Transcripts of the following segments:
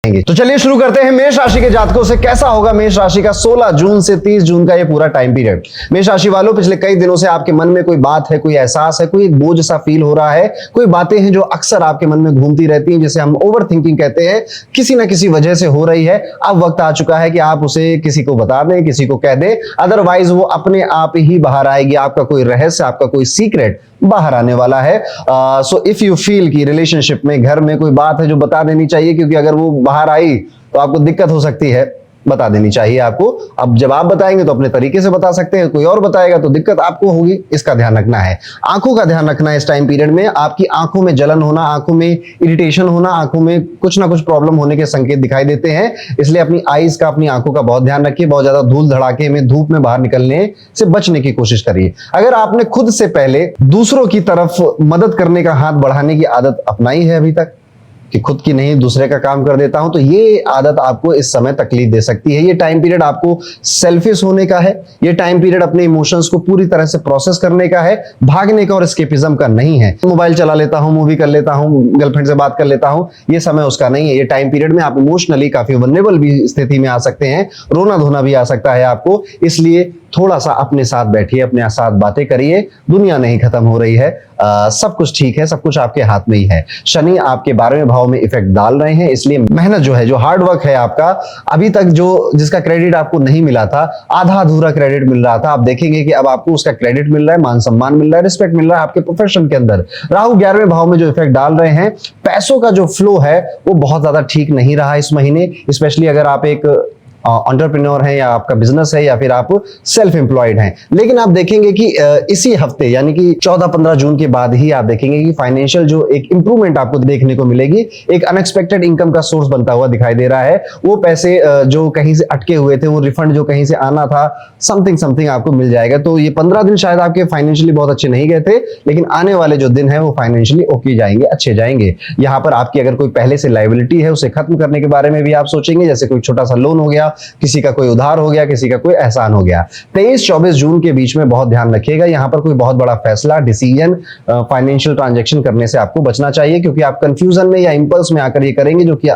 तो चलिए शुरू करते हैं मेष राशि के जातकों से कैसा होगा मेष राशि का 16 जून से 30 जून का ये पूरा टाइम पीरियड। मेष राशि वालों, पिछले कई दिनों से आपके मन में कोई बात है, कोई एहसास है, कोई बोझ सा फील हो रहा है, कोई बातें हैं जो अक्सर आपके मन में घूमती रहती हैं, जिसे हम ओवर थिंकिंग कहते हैं, किसी ना किसी वजह से हो रही है। अब वक्त आ चुका है कि आप उसे किसी को बता दें, किसी को कह दें, अदरवाइज वो अपने आप ही बाहर आएगी। आपका कोई रहस्य, आपका कोई सीक्रेट बाहर आने वाला है। सो इफ यू फील कि रिलेशनशिप में, घर में कोई बात है जो बता देनी चाहिए, क्योंकि अगर वो बाहर आई तो आपको दिक्कत हो सकती है, बता देनी चाहिए आपको। अब जब आप बताएंगे तो अपने तरीके से बता सकते हैं, कोई और बताएगा तो दिक्कत आपको होगी, इसका ध्यान रखना है। आंखों का ध्यान रखना है इस टाइम पीरियड में। आपकी आंखों में जलन होना, आंखों में इरिटेशन होना, आंखों में कुछ ना कुछ प्रॉब्लम होने के संकेत दिखाई देते हैं, इसलिए अपनी आईज का, अपनी आंखों का बहुत ध्यान रखिए। बहुत ज्यादा धूल धड़ाके में, धूप में बाहर निकलने से बचने की कोशिश करिए। अगर आपने खुद से पहले दूसरों की तरफ मदद करने का हाथ बढ़ाने की आदत अपनाई है अभी तक, कि खुद की नहीं दूसरे का काम कर देता हूं, तो ये आदत आपको इस समय तकलीफ दे सकती है। ये टाइम पीरियड आपको सेल्फिश होने का है, ये टाइम पीरियड अपने इमोशंस को पूरी तरह से प्रोसेस करने का है, भागने का और एस्केपिज्म का नहीं है। मोबाइल चला लेता हूं, मूवी कर लेता हूं, गर्लफ्रेंड से बात कर लेता हूं, ये समय उसका नहीं है। ये टाइम पीरियड में आप इमोशनली काफी वल्नरेबल भी स्थिति में आ सकते हैं, रोना धोना भी आ सकता है आपको, इसलिए थोड़ा सा अपने साथ बैठिए, अपने साथ बातें करिए। दुनिया नहीं खत्म हो रही है, सब कुछ ठीक है, सब कुछ आपके हाथ में ही है। शनि आपके 12वें भाव में इफेक्ट डाल रहे हैं, इसलिए मेहनत जो है, जो हार्ड वर्क है आपका, अभी तक जो जिसका क्रेडिट आपको नहीं मिला था, आधा अधूरा क्रेडिट मिल रहा था, आप देखेंगे कि अब आपको उसका क्रेडिट मिल रहा है, मान सम्मान मिल रहा है, रिस्पेक्ट मिल रहा है आपके प्रोफेशन के अंदर। राहु 11वें भाव में जो इफेक्ट डाल रहे हैं, पैसों का जो फ्लो है वो बहुत ज्यादा ठीक नहीं रहा इस महीने, स्पेशली अगर आप एक एंटरप्रेन्योर हैं, या आपका बिजनेस है, या फिर आप सेल्फ एम्प्लॉयड हैं। लेकिन आप देखेंगे कि इसी हफ्ते यानी कि 14-15 जून के बाद ही आप देखेंगे कि फाइनेंशियल जो एक इंप्रूवमेंट आपको देखने को मिलेगी, एक अनएक्सपेक्टेड इनकम का सोर्स बनता हुआ दिखाई दे रहा है। वो पैसे जो कहीं से अटके हुए थे, वो रिफंड जो कहीं से आना था, समथिंग आपको मिल जाएगा। तो ये 15 दिन शायद आपके फाइनेंशियली बहुत अच्छे नहीं गए थे, लेकिन आने वाले जो दिन है वो फाइनेंशियली ओके जाएंगे, अच्छे जाएंगे। यहाँ पर आपकी अगर कोई पहले से लायबिलिटी है, उसे खत्म करने के बारे में भी आप सोचेंगे, जैसे कोई छोटा सा लोन हो गया, किसी का कोई उधार हो गया, किसी का कोई एहसान हो गया। 23-24 जून के बीच में बहुत ध्यान रखिएगा, यहां पर कोई बहुत बड़ा फैसला, डिसीजन, फाइनेंशियल ट्रांजैक्शन करने से आपको बचना चाहिए, क्योंकि आप कंफ्यूजन में या इंपल्स में आकर ये करेंगे, जो कि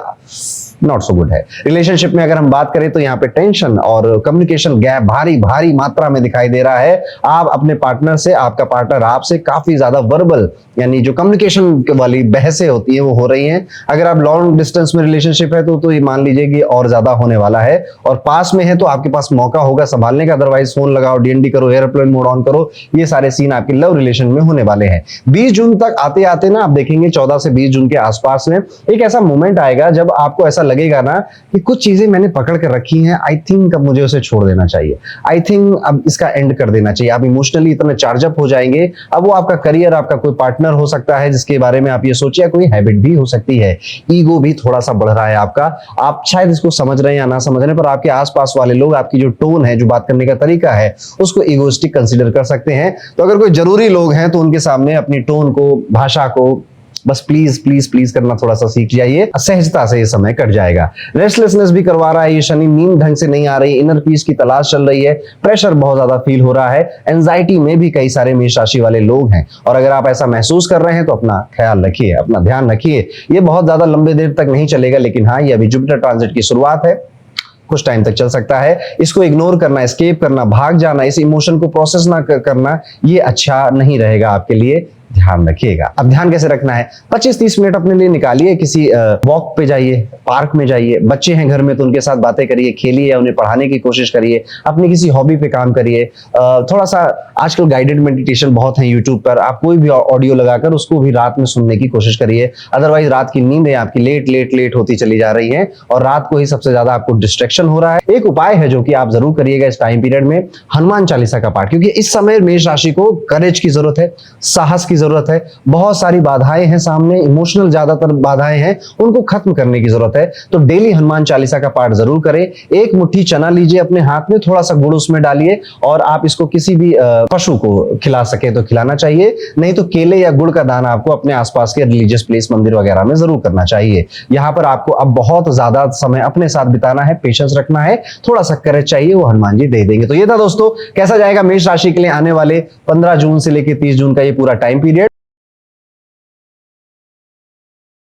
नॉट सो गुड है। रिलेशनशिप में अगर हम बात करें तो यहाँ पे टेंशन और कम्युनिकेशन गैप भारी मात्रा में दिखाई दे रहा है। आप अपने पार्टनर से, आपका पार्टनर आपसे काफी ज्यादा वर्बल, यानी जो कम्युनिकेशन वाली बहसें होती है वो हो रही हैं। अगर आप लॉन्ग डिस्टेंस में रिलेशनशिप है तो ये मान लीजिए कि और ज्यादा होने वाला है, और पास में है तो आपके पास मौका होगा संभालने का, अदरवाइज फोन लगाओ, डीएनडी करो, एयरप्लेन मोड ऑन करो, ये सारे सीन आपके लव रिलेशन में होने वाले हैं। 20 जून तक आते आते ना आप देखेंगे 14 से 20 जून के आसपास में एक ऐसा मोमेंट आएगा जब आपको ऐसा लगेगा ना कि कुछ चीजें मैंने पकड़ कर रखी हैं, आई थिंक अब मुझे उसे छोड़ देना चाहिए, आई थिंक अब इसका एंड कर देना चाहिए। आप इमोशनली इतने चार्ज अप हो जाएंगे। अब वो आपका करियर, आपका कोई पार्टनर हो सकता है जिसके बारे में आप ये सोचिए, कोई हैबिट भी हो सकती है। ईगो भी थोड़ा सा बढ़ रहा है आपका, आप शायद इसको समझ रहे हैं या ना समझ रहे हैं, पर आपके आसपास वाले लोग आपकी जो टोन है, जो बात करने का तरीका है, उसको ईगोइस्टिक कंसीडर कर सकते हैं। तो अगर कोई जरूरी लोग हैं तो उनके सामने अपनी टोन को, भाषा को बस प्लीज करना थोड़ा सा सीख जाइए, सहजता से ये समय कट जाएगा। रेस्टलेसनेस भी करवा रहा है ये शनि, नींद ढंग से नहीं आ रही, इनर पीस की तलाश चल रही है, प्रेशर बहुत ज्यादा फील हो रहा है, एंजाइटी में भी कई सारे मेष राशि वाले लोग हैं। और अगर आप ऐसा महसूस कर रहे हैं तो अपना ख्याल रखिए, अपना ध्यान रखिए। ये बहुत ज्यादा लंबे देर तक नहीं चलेगा, लेकिन हाँ, ये अभी जुपिटर ट्रांजिट की शुरुआत है, कुछ टाइम तक चल सकता है। इसको इग्नोर करना, एस्केप करना, भाग जाना, इस इमोशन को प्रोसेस ना करना, ये अच्छा नहीं रहेगा आपके लिए, ध्यान रखिएगा। अब ध्यान कैसे रखना है, 25-30 मिनट अपने लिए निकालिए, किसी वॉक पे जाइए, पार्क में जाइए, बच्चे हैं घर में तो उनके साथ बातें करिए, खेलिए या उन्हें पढ़ाने की कोशिश करिए, अपनी किसी हॉबी पे काम करिए। थोड़ा सा आजकल गाइडेड मेडिटेशन बहुत है यूट्यूब पर, आप कोई भी ऑडियो लगाकर उसको भी रात में सुनने की कोशिश करिए। अदरवाइज रात की नींदें आपकी लेट होती चली जा रही है, और रात को ही सबसे ज्यादा आपको डिस्ट्रैक्शन हो रहा है। एक उपाय है जो कि आप जरूर करिएगा इस टाइम पीरियड में, हनुमान चालीसा का पाठ, क्योंकि इस समय मेष राशि को करेज की जरूरत है, साहस की जरूरत है, बहुत सारी बाधाएं हैं सामने, इमोशनल ज्यादातर बाधाएं हैं, उनको खत्म करने की जरूरत है। तो डेली हनुमान चालीसा का पाठ जरूर करें। एक मुट्ठी चना लीजिए अपने हाथ में, थोड़ा सा गुड़ उसमें डालिए, और आप इसको किसी भी पशु को खिला सके तो खिलाना चाहिए, नहीं तो केले या गुड़ का दाना आपको अपने आसपास के रिलीजियस प्लेस, मंदिर वगैरह में जरूर करना चाहिए। यहाँ पर आपको अब बहुत ज्यादा समय अपने साथ बिताना है, पेशेंस रखना है, थोड़ा सा करेज चाहिए, वो हनुमान जी दे देंगे। तो ये था दोस्तों, कैसा जाएगा मेष राशि के लिए आने वाले 15 जून से लेकर 30 जून का ये पूरा टाइम पीरियड।